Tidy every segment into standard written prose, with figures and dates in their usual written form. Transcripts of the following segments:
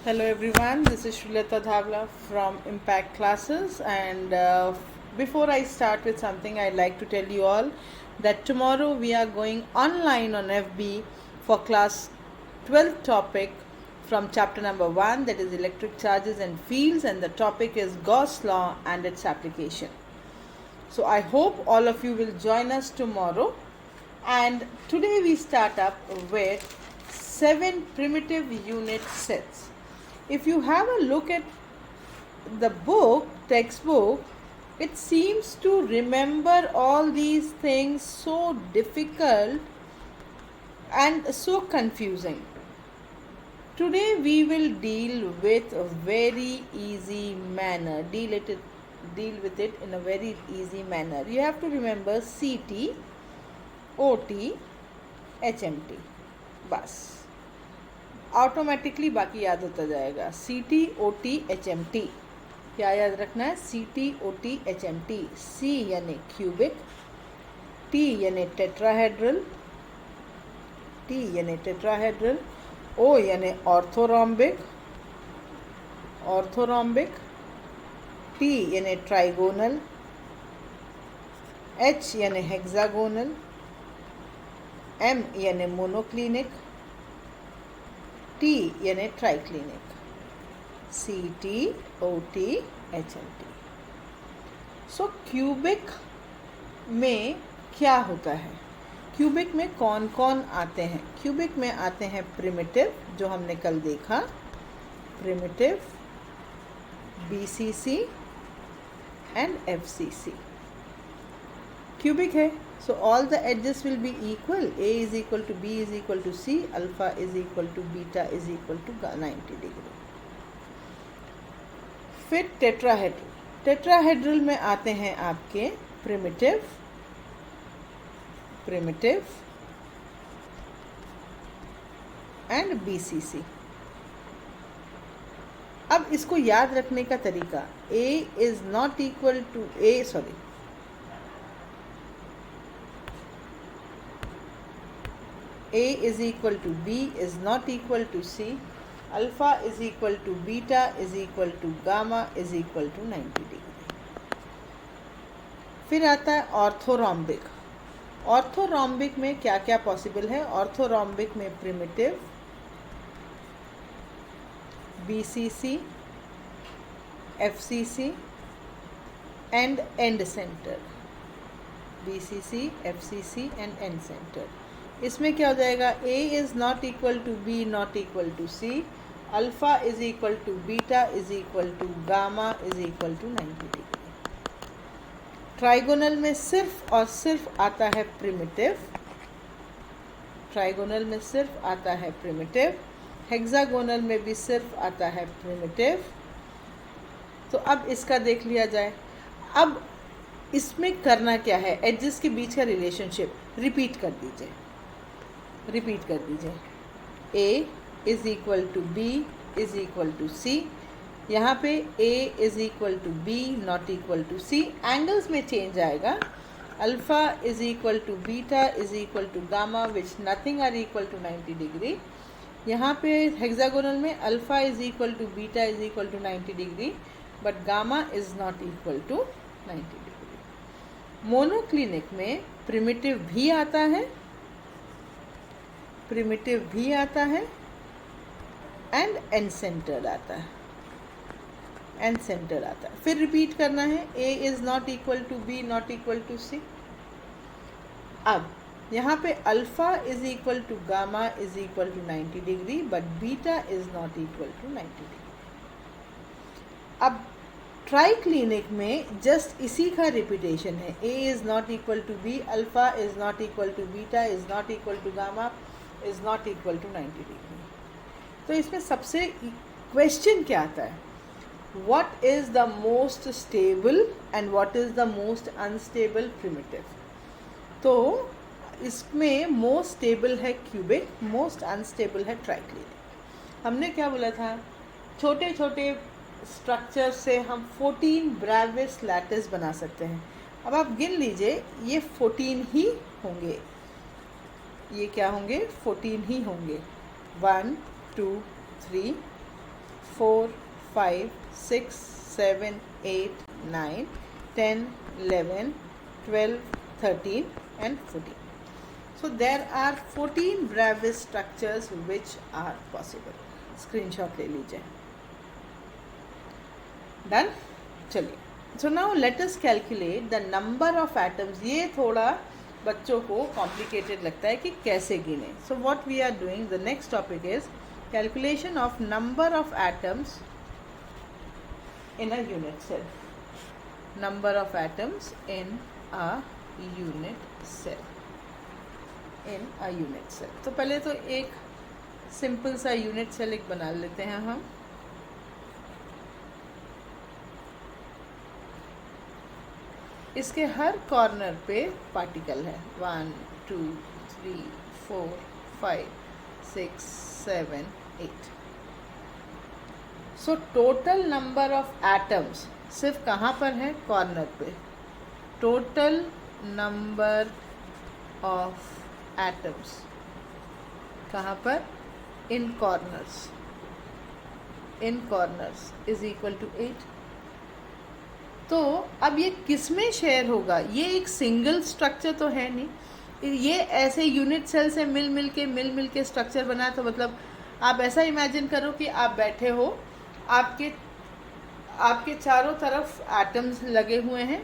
Hello everyone, this is Srilata Dhavla from Impact Classes, and before I start with something, I'd like to tell you all that tomorrow we are going online on FB for class 12th topic from chapter number 1, that is electric charges and fields, and the topic is Gauss law and its application. So I hope all of you will join us tomorrow, and today we start up with 7 primitive unit sets. If you have a look at the textbook, it seems to remember all these things so difficult and so confusing. Today we will deal with a very easy manner. Deal with it in a very easy manner. You have to remember CT, OT, HMT. बस automatically बाकी याद होता जाएगा. CT, OT, HMT. क्या याद रखना है? CT, OT, HMT. C यानी क्यूबिक, T यानी टेट्राहेड्रल, T यानी टेट्राहेड्रल, O यानी ऑर्थोरोम्बिक, T यानी ट्राइगोनल, H यानी हेक्सागोनल, M यानी मोनोक्लिनिक, T यानी ट्राइक्लिनिक. CT, OT, HMT. सो क्यूबिक में क्या होता है? क्यूबिक में कौन कौन आते हैं? क्यूबिक में आते हैं प्रिमिटिव, जो हमने कल देखा, primitive, BCC and FCC. Cubic है, so all the edges will be equal. A is equal to B is equal to C, alpha is equal to beta is equal to 90 degree. फिर tetrahedral. Tetrahedral में आते हैं आपके primitive and BCC. अब इसको याद रखने का तरीका, A is not equal to A is equal to B is not equal to C, alpha is equal to beta is equal to gamma is equal to 90 degree. फिर आता है orthorhombic. Orthorhombic में क्या क्या पॉसिबल है? Orthorhombic में primitive, BCC, FCC and and center. BCC, FCC and and center. इसमें क्या हो जाएगा? A is not equal to B not equal to C, alpha is equal to beta is equal to gamma is equal to 90 degree. Trigonal में सिर्फ और सिर्फ आता है प्रिमिटिव. हेक्सागोनल में भी सिर्फ आता है प्रिमिटिव. तो अब इसका देख लिया जाए. अब इसमें करना क्या है? एडजस्ट के बीच का रिलेशनशिप रिपीट कर दीजिए. A is equal to B is equal to C. यहाँ पे A is equal to B not equal to C. Angles में चेंज आएगा. Alpha is equal to beta is equal to gamma which nothing are equal to 90 degree. यहाँ पे hexagonal में alpha is equal to beta is equal to 90 degree, but gamma is not equal to 90 degree. Monoclinic में primitive भी आता है and and centre आता है. फिर रिपीट करना है. A is not equal to B not equal to C. अब यहाँ पे alpha is equal to gamma is equal to 90 degree, but beta is not equal to 90 degree. अब ट्राइक्लिनिक में जस्ट इसी का रिपीटेशन है. A is not equal to B, alpha is not equal to beta is not equal to gamma is not equal to 90 degree. तो इसमें सबसे question क्या आता है? What is the most stable and what is the most unstable primitive. तो इसमें most stable है cubic, most unstable है ट्राइक्लिनिक. हमने क्या बोला था? छोटे छोटे स्ट्रक्चर से हम 14 ब्रेविस लैटिस बना सकते हैं. अब आप गिन लीजिए, ये 14 ही होंगे. ये क्या होंगे? 14 ही होंगे. 1 2 3 4, 5, 6, 7, 8, 9, 10, 11, 12, 13 and 14. So there are 14 Bravais structures which are possible. Screenshot ले लीजिए. Done? चलिए. So now let us calculate the number of atoms. ये थोड़ा बच्चों को complicated लगता है कि कैसे गिने. So what we are doing, the next topic is calculation of number of atoms in a unit cell. Number of atoms in a unit cell. In a unit cell. तो पहले तो एक सिंपल सा यूनिट सेल एक बना लेते हैं हम. इसके हर कॉर्नर पे पार्टिकल है. 1, 2, 3, 4, 5, 6, 7, 8. सो टोटल नंबर ऑफ एटम्स सिर्फ कहाँ पर है? कॉर्नर पे. टोटल नंबर ऑफ एटम्स कहाँ पर? In corners. In corners is equal to 8. तो अब ये किस में शेयर होगा? ये एक सिंगल स्ट्रक्चर तो है नहीं. ये ऐसे यूनिट सेल से मिल मिल के स्ट्रक्चर बना. तो मतलब आप ऐसा इमेजिन करो कि आप बैठे हो, आपके चारों तरफ एटम्स लगे हुए हैं.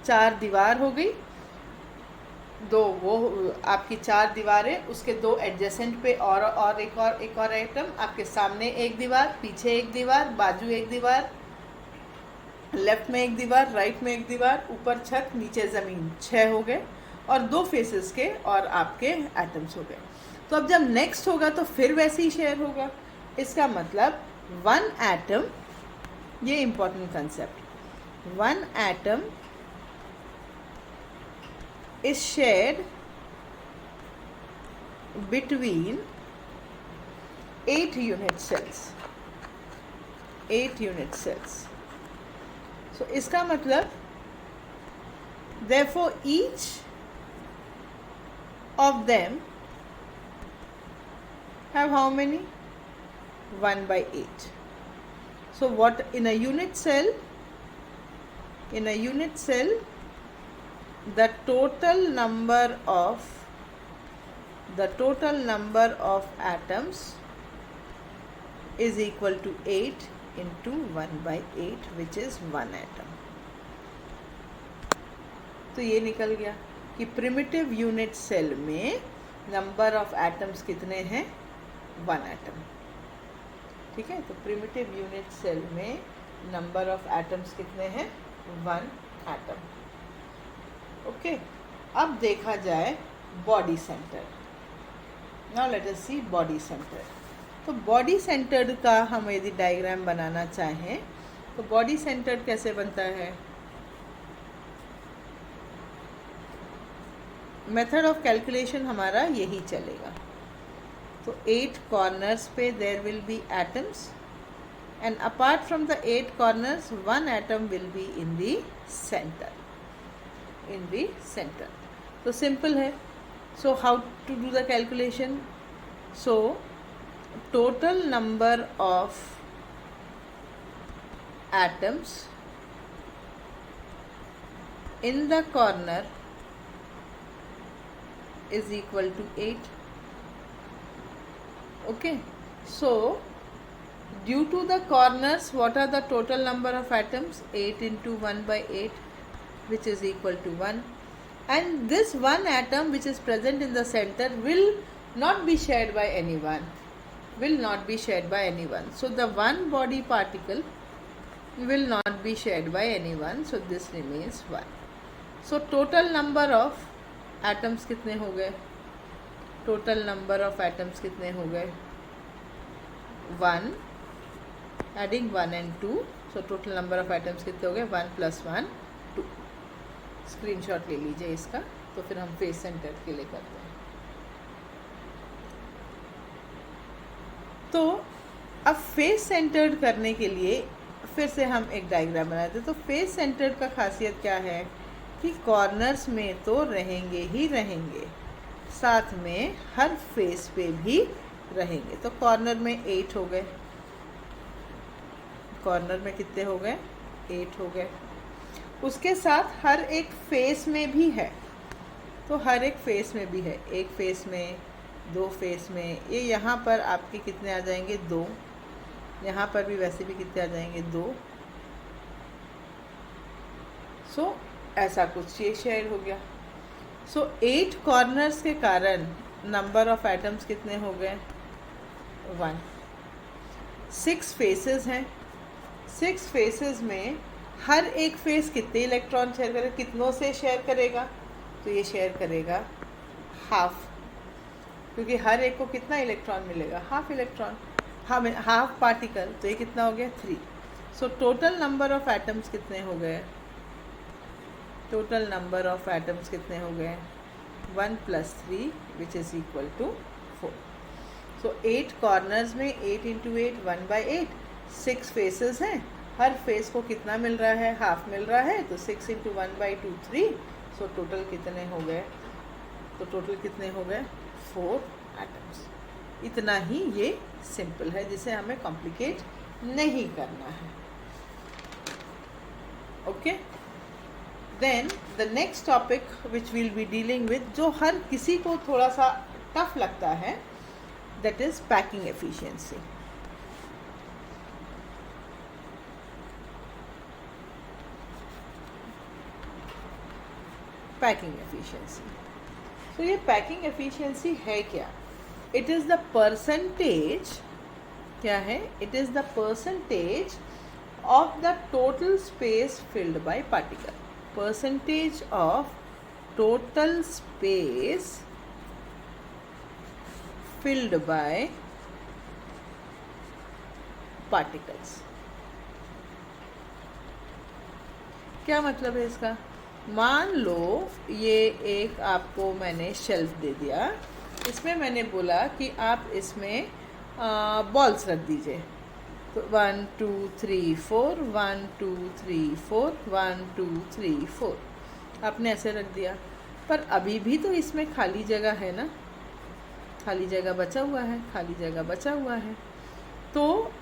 4 दीवार हो गई. 2 वो आपकी 4 दीवारें, उसके 2 एडजेसेंट पे और एक और एटम. आपके सामने एक दीवार, पीछे एक दीवार, बाजू एक दीवार, लेफ्ट में एक दीवार, राइट में एक दीवार, ऊपर छत, नीचे ज़मीन. 6 हो गए. और 2 फेसेस के और आपके एटम्स हो गए. तो अब जब नेक्स्ट होगा तो फिर वैसे ही शेयर होगा. इसका मतलब 1 एटम, ये important concept, 1 atom is shared between 8 unit cells. 8 unit cells. So इसका मतलब therefore each of them have how many? 1/8. So what in a unit cell? In a unit cell, the total number of atoms is equal to 8 into 1/8, which is 1 atom. तो ये निकल गया कि primitive unit cell में number of atoms कितने हैं? 1 atom. ठीक है. तो प्रिमिटिव यूनिट सेल में नंबर ऑफ एटम्स कितने हैं? 1 एटम. ओके. अब देखा जाए body center. Now let us see body center. तो बॉडी सेंटर्ड का हम यदि डायग्राम बनाना चाहें तो बॉडी सेंटर्ड कैसे बनता है? मेथड ऑफ कैलकुलेशन हमारा यही चलेगा. तो 8 कॉर्नर्स पे there will be atoms and apart from the 8 corners 1 atom will be in the center. In the center. So simple है. So how to do the calculation? So total number of atoms in the corner is equal to 8. Okay. So due to the corners, what are the total number of atoms? 8 into 1/8, which is equal to 1. And this 1 atom which is present in the center will not be shared by anyone. So the one body particle will not be shared by anyone. So this remains 1. So total number of atoms कितने हो गए? Total number of atoms कितने हो गए? 1. Adding 1 and 2. So total number of atoms कितने हो गए? 1 plus 1, 2. Screenshot ले लीजिए इसका. तो फिर हम फेस सेंटर के लिए करते हैं. तो अब फेस सेंटर्ड करने के लिए फिर से हम एक डायग्राम बनाते हैं. तो फेस सेंटर्ड का खासियत क्या है कि कॉर्नर्स में तो रहेंगे ही रहेंगे, साथ में हर फेस पे भी रहेंगे. तो कॉर्नर में 8 हो गए. कॉर्नर में कितने हो गए? 8 हो गए। उसके साथ हर एक फेस में भी है, तो हर एक फेस में भी है, एक फेस में, 2 फेस में, ये यहाँ पर आपके कितने आ जाएंगे? 2। यहाँ पर भी वैसे भी कितने आ जाएंगे? 2। सो ऐसा कुछ ये शेयर हो गया। सो 8 कॉर्नर्स के कारण नंबर ऑफ एटम्स कितने हो गए? 1। 6 फेसेस हैं, 6 फेसेस में हर एक फेस कितने इलेक्ट्रॉन शेयर करेगा? कितनों से शेयर करेगा? तो ये शेयर करेगा हाफ, क्योंकि हर एक को कितना इलेक्ट्रॉन मिलेगा? Half electron, half particle. तो ये कितना हो गया? 3। सो टोटल नंबर ऑफ एटम्स कितने हो गए? टोटल नंबर ऑफ एटम्स कितने हो गए? 1 + 3 which is equal to 4। So 8 corners में 8 × 8 1/8, 6 फेसेस हैं, हर फेस को कितना मिल रहा है? हाफ मिल रहा है, तो 6 × 1/2 3। सो टोटल कितने हो गए? तो टोटल कितने हो गए? 4 एटम्स। इतना ही ये सिंपल है, जिसे हमें कॉम्प्लिकेट नहीं करना है। Okay, then the next topic which will be dealing with, जो हर किसी को थोड़ा सा टफ लगता है, that is packing efficiency. Packing efficiency, तो ये पैकिंग एफिशिएंसी है क्या? इट इज़ द परसेंटेज, क्या है? It is the percentage of the total space filled by particle. Percentage of total space filled by particles. क्या मतलब है इसका? मान लो ये एक आपको मैंने शेल्फ दे दिया, इसमें मैंने बोला कि आप इसमें बॉल्स रख दीजिए, तो 1 2 3 4 1 2 3 4 1 2 3 4 आपने ऐसे रख दिया, पर अभी भी तो इसमें खाली जगह है ना, खाली जगह बचा हुआ है, खाली जगह बचा हुआ है। तो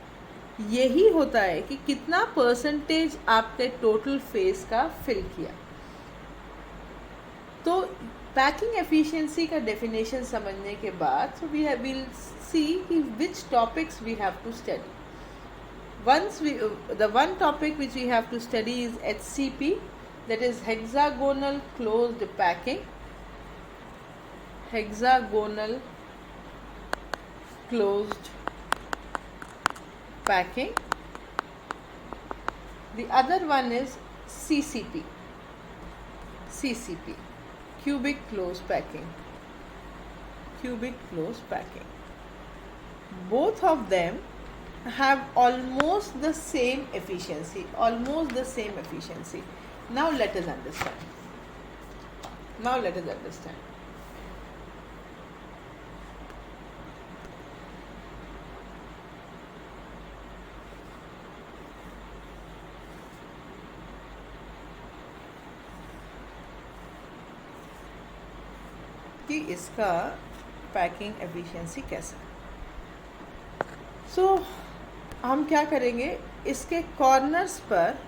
यही होता है कि कितना परसेंटेज आपके टोटल फेस का फिल किया। तो पैकिंग एफिशिएंसी का डेफिनेशन समझने के बाद so we will see कि which topics we have to study. The one topic which we have to study is HCP, that is hexagonal closed packing. Hexagonal closed packing. The other one is CCP. CCP, cubic closed packing. Cubic closed packing. Both of them have almost the same efficiency. Almost the same efficiency. Now let us understand. Now let us understand. कि इसका packing efficiency कैसा है। सो हम क्या करेंगे, इसके corners पर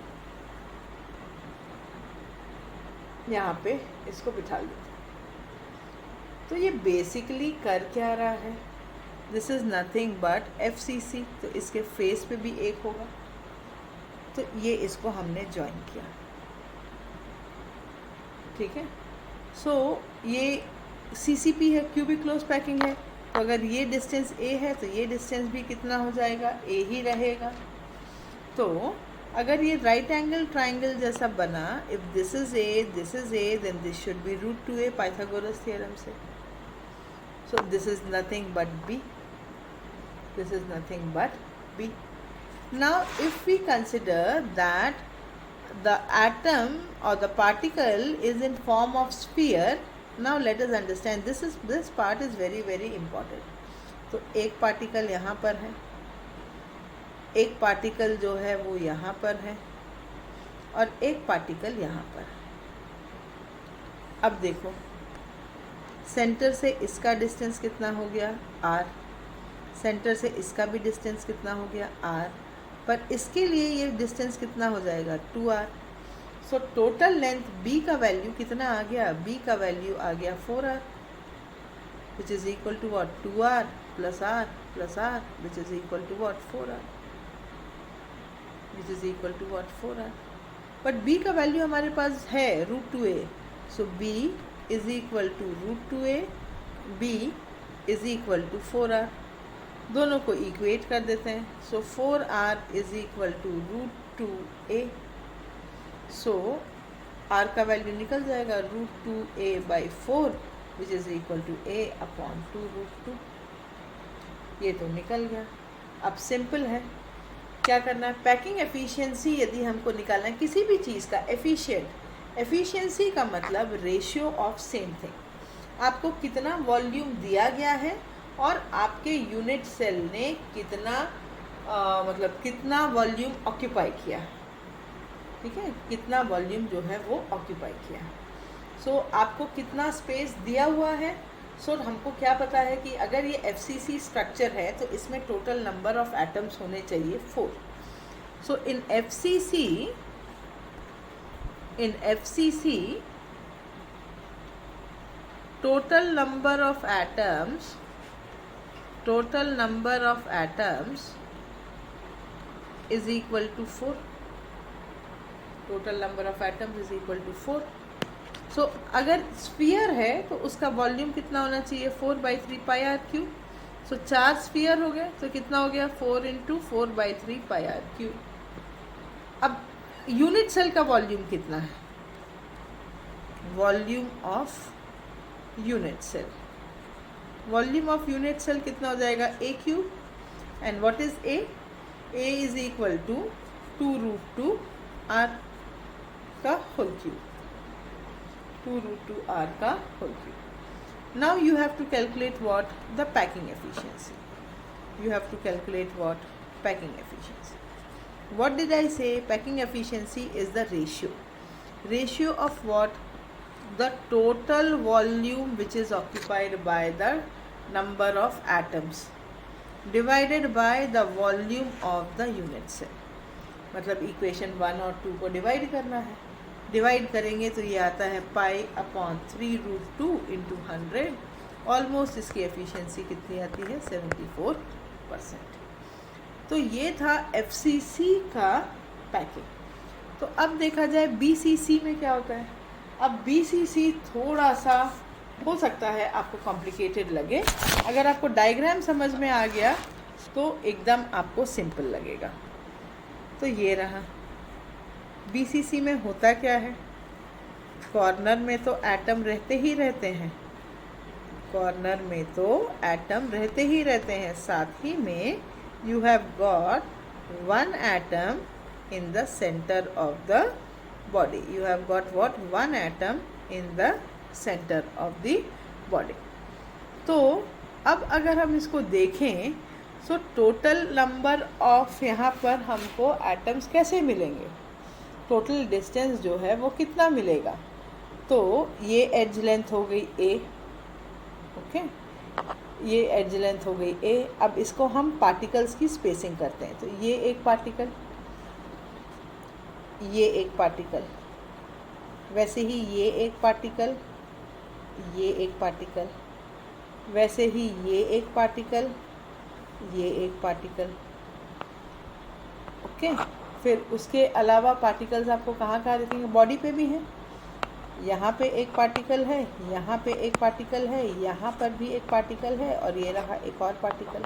यहाँ पे इसको बिठा लेते हैं। तो ये बेसिकली कर क्या रहा है? This is nothing but FCC, तो इसके फेस पे भी एक होगा, तो ये इसको हमने ज्वाइन किया, ठीक है। सो ये CCP है, क्यूबिक क्लोज पैकिंग है, तो अगर ये डिस्टेंस A है तो ये डिस्टेंस भी कितना हो जाएगा? A ही रहेगा। तो अगर ये राइट एंगल ट्राइंगल जैसा बना, if this is A then this should be √2A Pythagoras theorem से। So this is nothing but B, this is nothing but B. Now if we consider that the atom or the particle is in form of sphere, now let us understand this part is very very important. तो एक particle यहाँ पर है, एक particle जो है वो यहाँ पर है, और एक पार्टिकल यहाँ पर है। अब देखो सेंटर से इसका डिस्टेंस कितना हो गया? R। सेंटर से इसका भी डिस्टेंस कितना हो गया? R। पर इसके लिए ये डिस्टेंस कितना हो जाएगा 2r। So total length b का वैल्यू कितना आ गया, b का वैल्यू आ गया 4r which is equal to what 2r plus r which is equal to what 4r which is equal to what 4r। But b का value हमारे पास है √2a, so b is equal to √2a, b is equal to 4r। दोनों को equate कर देते हैं। So 4r is equal to √2a। So r का वैल्यू निकल जाएगा √2a/4 which is equal to a/2√2। ये तो निकल गया। अब सिंपल है, क्या करना है, पैकिंग एफिशिएंसी यदि हमको निकालना है किसी भी चीज़ का एफिशिएंसी का मतलब रेशियो ऑफ सेम थिंग। आपको कितना वॉल्यूम दिया गया है और आपके यूनिट सेल ने कितना मतलब कितना वॉल्यूम ऑक्यूपाई किया, ठीक है, कितना वॉल्यूम जो है वो ऑक्यूपाई किया। सो आपको कितना स्पेस दिया हुआ है। सो हमको क्या पता है कि अगर ये FCC स्ट्रक्चर है तो इसमें टोटल नंबर ऑफ एटम्स होने चाहिए 4। सो इन FCC total number of atoms is equal to 4. Total number of atoms is equal to 4. So अगर स्फीयर है तो उसका वॉल्यूम कितना होना चाहिए 4/3 πr³। सो 4 स्फीयर हो गए तो कितना हो गया 4 × 4/3 πr³। अब यूनिट सेल का वॉल्यूम कितना है, volume of unit cell, volume of unit cell कितना हो जाएगा a³ and what is a is equal to 2√2r का होल क्यूब, 2√2r का whole cube. Now you have to calculate what the packing efficiency, you have to calculate what packing efficiency. What did I say? Packing efficiency is the ratio of what, the total volume which is occupied by the number of atoms divided by the volume of the unit cell। मतलब equation 1 और 2 को divide करना है। Divide करेंगे तो ये आता है π/3√2 × 100। ऑलमोस्ट इसकी एफिशिएंसी कितनी आती है 74%। तो ये था FCC का पैकिंग। तो अब देखा जाए BCC में क्या होता है। अब BCC थोड़ा सा हो सकता है आपको कॉम्प्लिकेटेड लगे, अगर आपको डायग्राम समझ में आ गया तो एकदम आपको सिंपल लगेगा। तो ये रहा BCC में होता क्या है, कॉर्नर में तो एटम रहते ही रहते हैं, कॉर्नर में तो एटम रहते ही रहते हैं, साथ ही में you have got one atom in the center of the body, you have got what, one atom in the center of the body। तो अब अगर हम इसको देखें सो टोटल नंबर ऑफ यहाँ पर हमको एटम्स कैसे मिलेंगे, टोटल डिस्टेंस जो है वो कितना मिलेगा। तो ये एज लेंथ हो गई a, ओके, ये एज लेंथ हो गई a। अब इसको हम पार्टिकल्स की स्पेसिंग करते हैं। तो ये एक पार्टिकल, ये एक पार्टिकल, वैसे ही ये एक पार्टिकल, ये एक पार्टिकल, वैसे ही ये एक पार्टिकल, ये एक पार्टिकल, ओके। फिर उसके अलावा पार्टिकल्स आपको कहाँ दिखेंगे, बॉडी पे भी हैं। यहाँ पे एक पार्टिकल है, यहाँ पे एक पार्टिकल है, यहाँ पर भी एक पार्टिकल है, और ये रहा एक और पार्टिकल,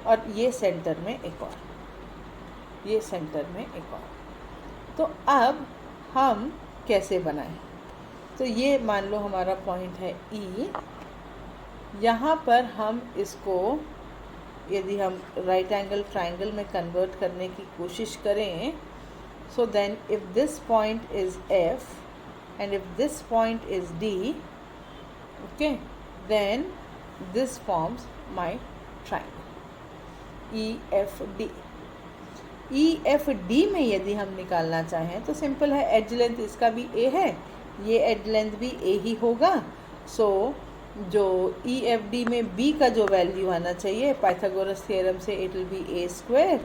और ये सेंटर में एक और, ये सेंटर में एक और। तो अब हम कैसे बनाएं, तो ये मान लो हमारा पॉइंट है E। यहाँ पर हम इसको यदि हम राइट एंगल ट्राइंगल में कन्वर्ट करने की कोशिश करें, so then if this point is F and if this point is D, okay, then this forms my triangle EFD। EFD में यदि हम निकालना चाहें तो सिंपल है, एज लेंथ इसका भी A है, ये एज लेंथ भी A ही होगा। सो जो EFD में B का जो वैल्यू आना चाहिए पाइथागोरस थ्योरम से, it will be A²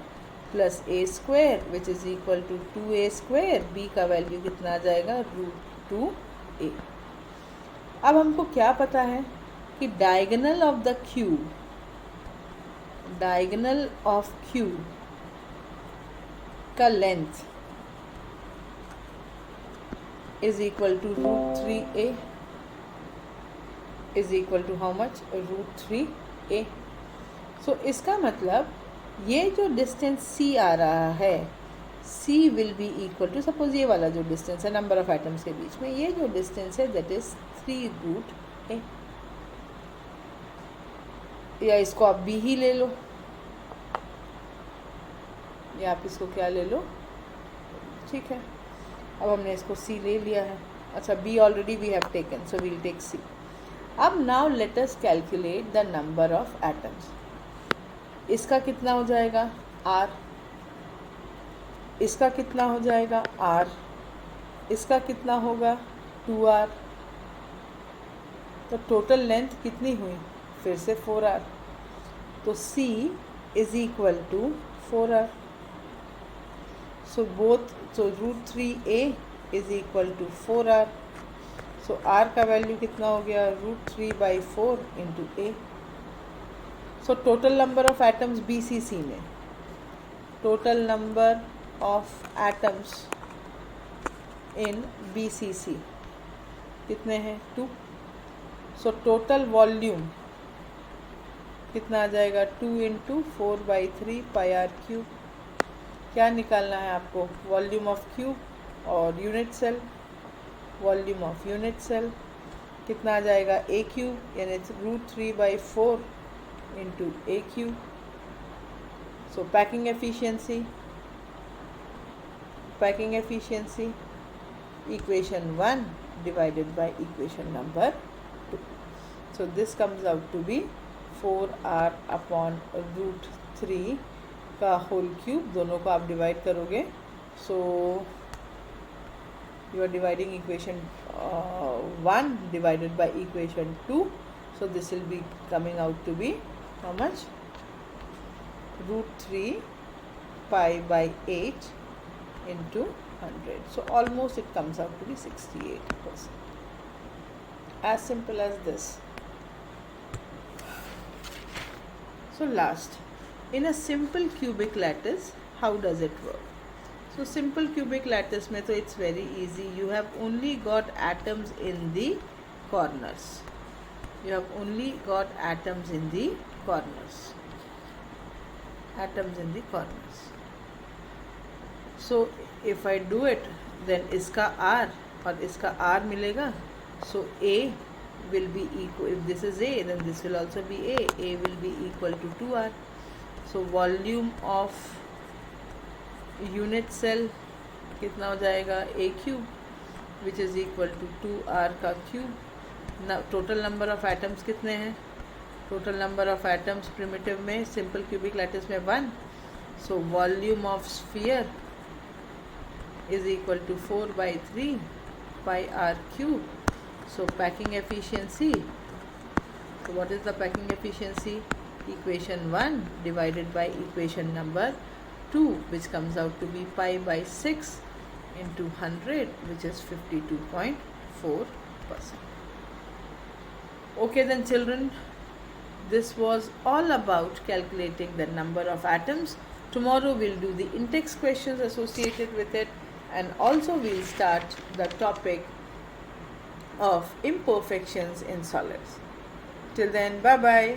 plus a square which is equal to 2a². B का वैल्यू कितना आ जाएगा √2a. अब हमको क्या पता है कि diagonal of the cube, diagonal of cube का length is equal to √3a is equal to how much √3a. So इसका मतलब ये जो डिस्टेंस c आ रहा है, c will be equal to, suppose ये वाला जो डिस्टेंस है नंबर ऑफ एटम्स के बीच में, ये जो डिस्टेंस है दैट इज 3√a. या इसको आप b ही ले लो, या आप इसको क्या ले लो, ठीक है. अब हमने इसको c ले लिया है. अच्छा, b already we have taken, so we'll take c. अब now let us calculate the number of atoms. इसका कितना हो जाएगा r, इसका कितना हो जाएगा r, इसका कितना होगा 2r. तो टोटल लेंथ कितनी हुई, फिर से 4r. तो c is equal to 4r. So √3a is equal to 4r. So r का वैल्यू कितना हो गया √3/4 into a. So total number of atoms BCC में, total number of atoms in BCC कितने हैं 2. सो टोटल वॉल्यूम कितना आ जाएगा 2 इंटू 4/3 πr³. क्या निकालना है आपको, वॉल्यूम ऑफ क्यूब और unit cell. Volume of unit cell कितना आ जाएगा a³ यानी √3/4 into a³. So packing efficiency equation 1 divided by equation number 2. So this comes out to be 4r upon √3 का होल क्यूब. दोनों को आप डिवाइड करोगे, सो you are dividing equation 1 divided by equation 2. So this will be coming out to be how much, √3 π/8 into 100. So almost it comes out to be 68%. As simple as this. So last, in a simple cubic lattice, how does it work? So simple cubic lattice में तो it's very easy. You have only got atoms in the corners. You have only got atoms in the corners. Atoms in the corners. So if I do it, then इसका r और इसका r मिलेगा. So a will be equal, if this is a then this will also be a. A will be equal to 2r. So volume of unit cell कितना हो जाएगा a³ which is equal to 2r का cube. Total number of atoms कितने हैं, total number of atoms primitive में simple cubic lattice में 1. So volume of sphere is equal to 4/3 πr³. So packing efficiency, so what is the packing efficiency, equation 1 divided by equation number 2, which comes out to be π/6 into 100, which is 52.4%. Okay then children, this was all about calculating the number of atoms. Tomorrow we'll do the in-text questions associated with it, and also we'll start the topic of imperfections in solids. Till then, bye bye.